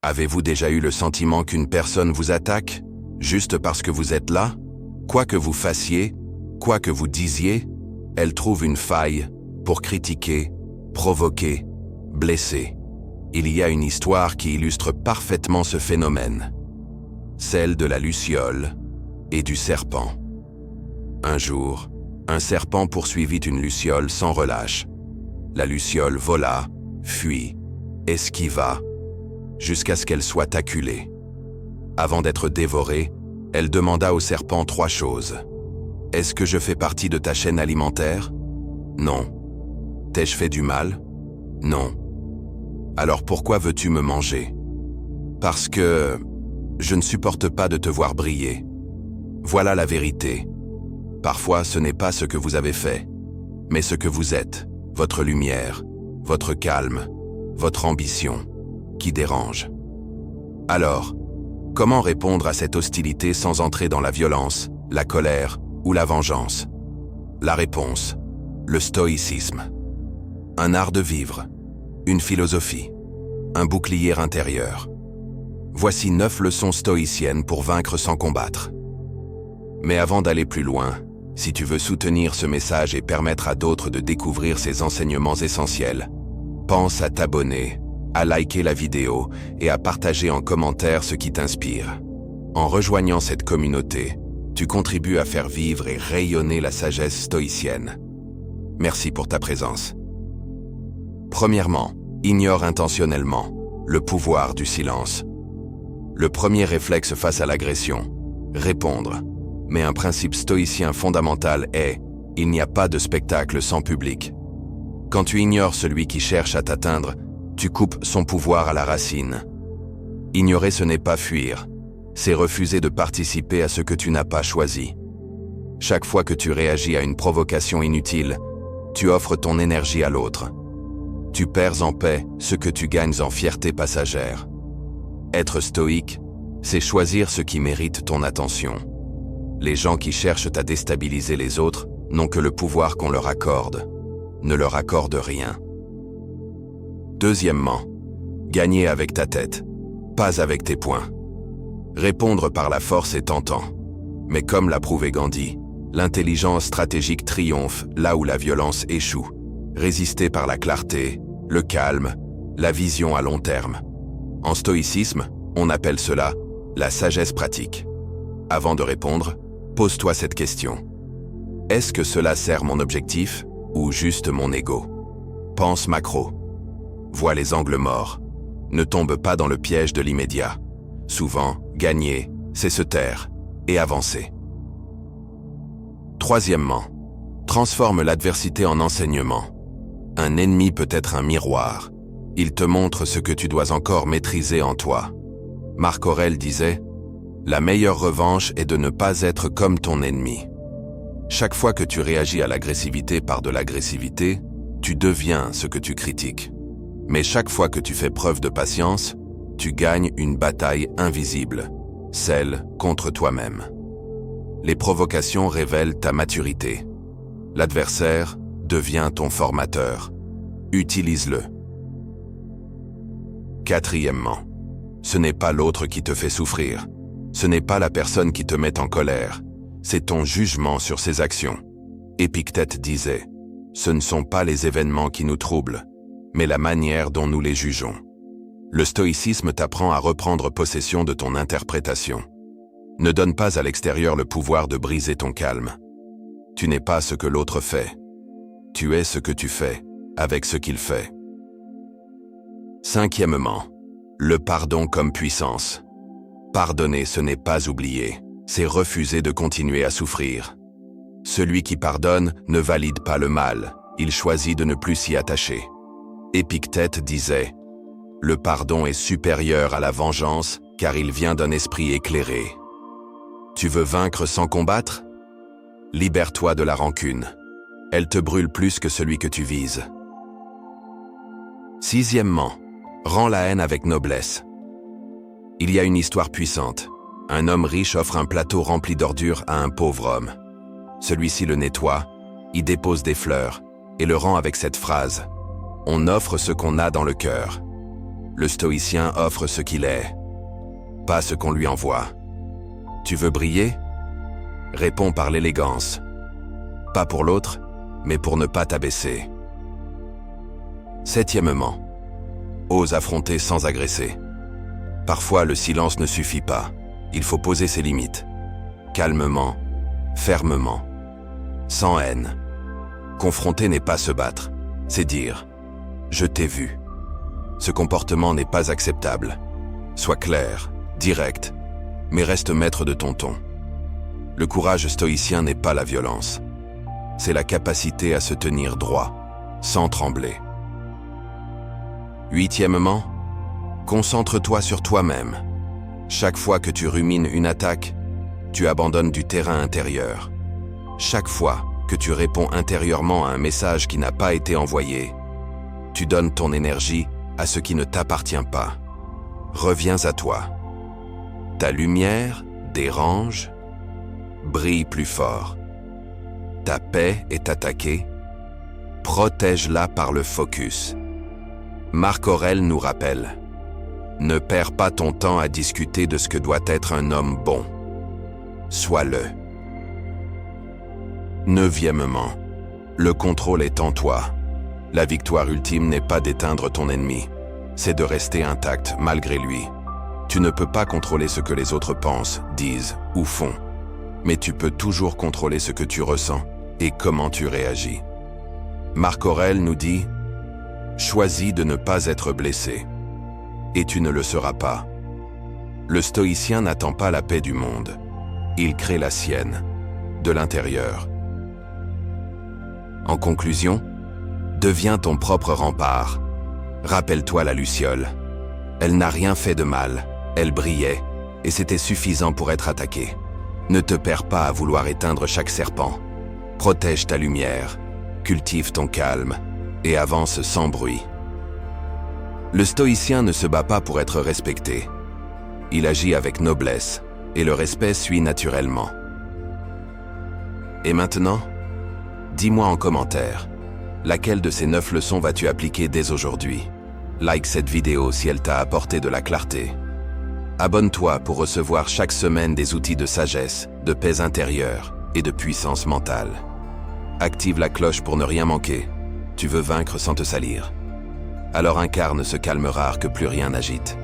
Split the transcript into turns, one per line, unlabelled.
Avez-vous déjà eu le sentiment qu'une personne vous attaque, juste parce que vous êtes là? Quoi que vous fassiez, quoi que vous disiez, elle trouve une faille pour critiquer, provoquer, blesser. Il y a une histoire qui illustre parfaitement ce phénomène. Celle de la luciole et du serpent. Un jour, un serpent poursuivit une luciole sans relâche. La luciole vola, fuit, esquiva, jusqu'à ce qu'elle soit acculée. Avant d'être dévorée, elle demanda au serpent 3 choses. « Est-ce que je fais partie de ta chaîne alimentaire? Non. T'ai-je fait du mal? Non. Alors pourquoi veux-tu me manger? Parce que je ne supporte pas de te voir briller. Voilà la vérité. Parfois, ce n'est pas ce que vous avez fait, mais ce que vous êtes, votre lumière, votre calme, votre ambition, qui dérange. Alors, comment répondre à cette hostilité sans entrer dans la violence, la colère ou la vengeance? La réponse, le stoïcisme. Un art de vivre, une philosophie, un bouclier intérieur. Voici 9 leçons stoïciennes pour vaincre sans combattre. Mais avant d'aller plus loin, si tu veux soutenir ce message et permettre à d'autres de découvrir ces enseignements essentiels, pense à t'abonner, à liker la vidéo et à partager en commentaire ce qui t'inspire. En rejoignant cette communauté, tu contribues à faire vivre et rayonner la sagesse stoïcienne. Merci pour ta présence. Premièrement, ignore intentionnellement le pouvoir du silence. Le premier réflexe face à l'agression, répondre. Mais un principe stoïcien fondamental est « il n'y a pas de spectacle sans public ». Quand tu ignores celui qui cherche à t'atteindre, tu coupes son pouvoir à la racine. Ignorer, ce n'est pas fuir, c'est refuser de participer à ce que tu n'as pas choisi. Chaque fois que tu réagis à une provocation inutile, tu offres ton énergie à l'autre. Tu perds en paix ce que tu gagnes en fierté passagère. Être stoïque, c'est choisir ce qui mérite ton attention. Les gens qui cherchent à déstabiliser les autres n'ont que le pouvoir qu'on leur accorde. Ne leur accorde rien. Deuxièmement, gagner avec ta tête, pas avec tes poings. Répondre par la force est tentant. Mais comme l'a prouvé Gandhi, l'intelligence stratégique triomphe là où la violence échoue. Résister par la clarté, le calme, la vision à long terme. En stoïcisme, on appelle cela la sagesse pratique. Avant de répondre, pose-toi cette question. Est-ce que cela sert mon objectif ou juste mon ego? Pense macro. Vois les angles morts. Ne tombe pas dans le piège de l'immédiat. Souvent, gagner, c'est se taire et avancer. Troisièmement, transforme l'adversité en enseignement. Un ennemi peut être un miroir. Il te montre ce que tu dois encore maîtriser en toi. Marc Aurèle disait « La meilleure revanche est de ne pas être comme ton ennemi ». Chaque fois que tu réagis à l'agressivité par de l'agressivité, tu deviens ce que tu critiques. Mais chaque fois que tu fais preuve de patience, tu gagnes une bataille invisible, celle contre toi-même. Les provocations révèlent ta maturité. L'adversaire devient ton formateur. Utilise-le. Quatrièmement, ce n'est pas l'autre qui te fait souffrir. Ce n'est pas la personne qui te met en colère. C'est ton jugement sur ses actions. Épictète disait « Ce ne sont pas les événements qui nous troublent, mais la manière dont nous les jugeons. » Le stoïcisme t'apprend à reprendre possession de ton interprétation. Ne donne pas à l'extérieur le pouvoir de briser ton calme. Tu n'es pas ce que l'autre fait. Tu es ce que tu fais, avec ce qu'il fait. Cinquièmement, le pardon comme puissance. Pardonner, ce n'est pas oublier, c'est refuser de continuer à souffrir. Celui qui pardonne ne valide pas le mal, il choisit de ne plus s'y attacher. Épictète disait « Le pardon est supérieur à la vengeance car il vient d'un esprit éclairé. » Tu veux vaincre sans combattre? Libère-toi de la rancune. Elle te brûle plus que celui que tu vises. Sixièmement, rends la haine avec noblesse. Il y a une histoire puissante. Un homme riche offre un plateau rempli d'ordures à un pauvre homme. Celui-ci le nettoie, y dépose des fleurs et le rend avec cette phrase « On offre ce qu'on a dans le cœur ». Le stoïcien offre ce qu'il est, pas ce qu'on lui envoie. Tu veux briller? Réponds par l'élégance. Pas pour l'autre, mais pour ne pas t'abaisser. Septièmement, ose affronter sans agresser. Parfois, le silence ne suffit pas. Il faut poser ses limites. Calmement, fermement, sans haine. Confronter n'est pas se battre, c'est dire « Je t'ai vu ». Ce comportement n'est pas acceptable. Sois clair, direct, mais reste maître de ton ton. Le courage stoïcien n'est pas la violence. C'est la capacité à se tenir droit, sans trembler. Huitièmement, concentre-toi sur toi-même. Chaque fois que tu rumines une attaque, tu abandonnes du terrain intérieur. Chaque fois que tu réponds intérieurement à un message qui n'a pas été envoyé, tu donnes ton énergie à ce qui ne t'appartient pas. Reviens à toi. Ta lumière dérange, brille plus fort. Ta paix est attaquée, protège-la par le focus. Marc Aurèle nous rappelle: ne perds pas ton temps à discuter de ce que doit être un homme bon. Sois-le. Neuvièmement, le contrôle est en toi. La victoire ultime n'est pas d'éteindre ton ennemi, c'est de rester intact malgré lui. Tu ne peux pas contrôler ce que les autres pensent, disent ou font, mais tu peux toujours contrôler ce que tu ressens et comment tu réagis. Marc Aurèle nous dit: choisis de ne pas être blessé, et tu ne le seras pas. Le stoïcien n'attend pas la paix du monde, il crée la sienne, de l'intérieur. En conclusion, deviens ton propre rempart. Rappelle-toi la luciole. Elle n'a rien fait de mal, elle brillait, et c'était suffisant pour être attaquée. Ne te perds pas à vouloir éteindre chaque serpent. Protège ta lumière, cultive ton calme, et avance sans bruit. Le stoïcien ne se bat pas pour être respecté. Il agit avec noblesse, et le respect suit naturellement. Et maintenant, dis-moi en commentaire, laquelle de ces 9 leçons vas-tu appliquer dès aujourd'hui? Like cette vidéo si elle t'a apporté de la clarté. Abonne-toi pour recevoir chaque semaine des outils de sagesse, de paix intérieure et de puissance mentale. Active la cloche pour ne rien manquer. Tu veux vaincre sans te salir. Alors incarne ce calme rare que plus rien n'agite.